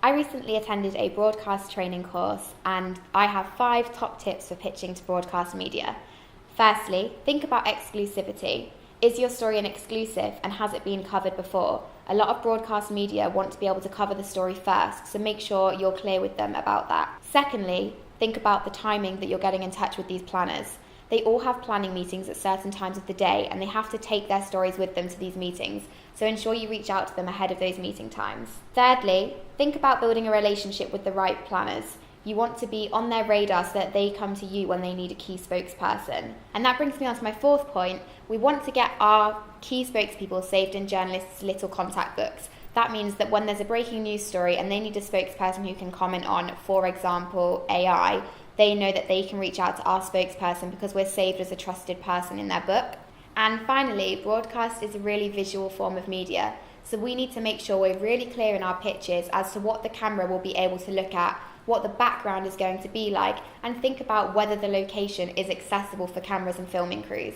I recently attended a broadcast training course and I have 5 top tips for pitching to broadcast media. Firstly, think about exclusivity. Is your story an exclusive and has it been covered before? A lot of broadcast media want to be able to cover the story first, so make sure you're clear with them about that. Secondly, think about the timing that you're getting in touch with these planners. They all have planning meetings at certain times of the day and they have to take their stories with them to these meetings, so ensure you reach out to them ahead of those meeting times. Thirdly, think about building a relationship with the right planners. You want to be on their radar so that they come to you when they need a key spokesperson. And that brings me on to my 4th point. We want to get our key spokespeople saved in journalists' little contact books. That means that when there's a breaking news story and they need a spokesperson who can comment on, for example, AI, they know that they can reach out to our spokesperson because we're saved as a trusted person in their book. And finally, broadcast is a really visual form of media. So we need to make sure we're really clear in our pitches as to what the camera will be able to look at, what the background is going to be like, and think about whether the location is accessible for cameras and filming crews.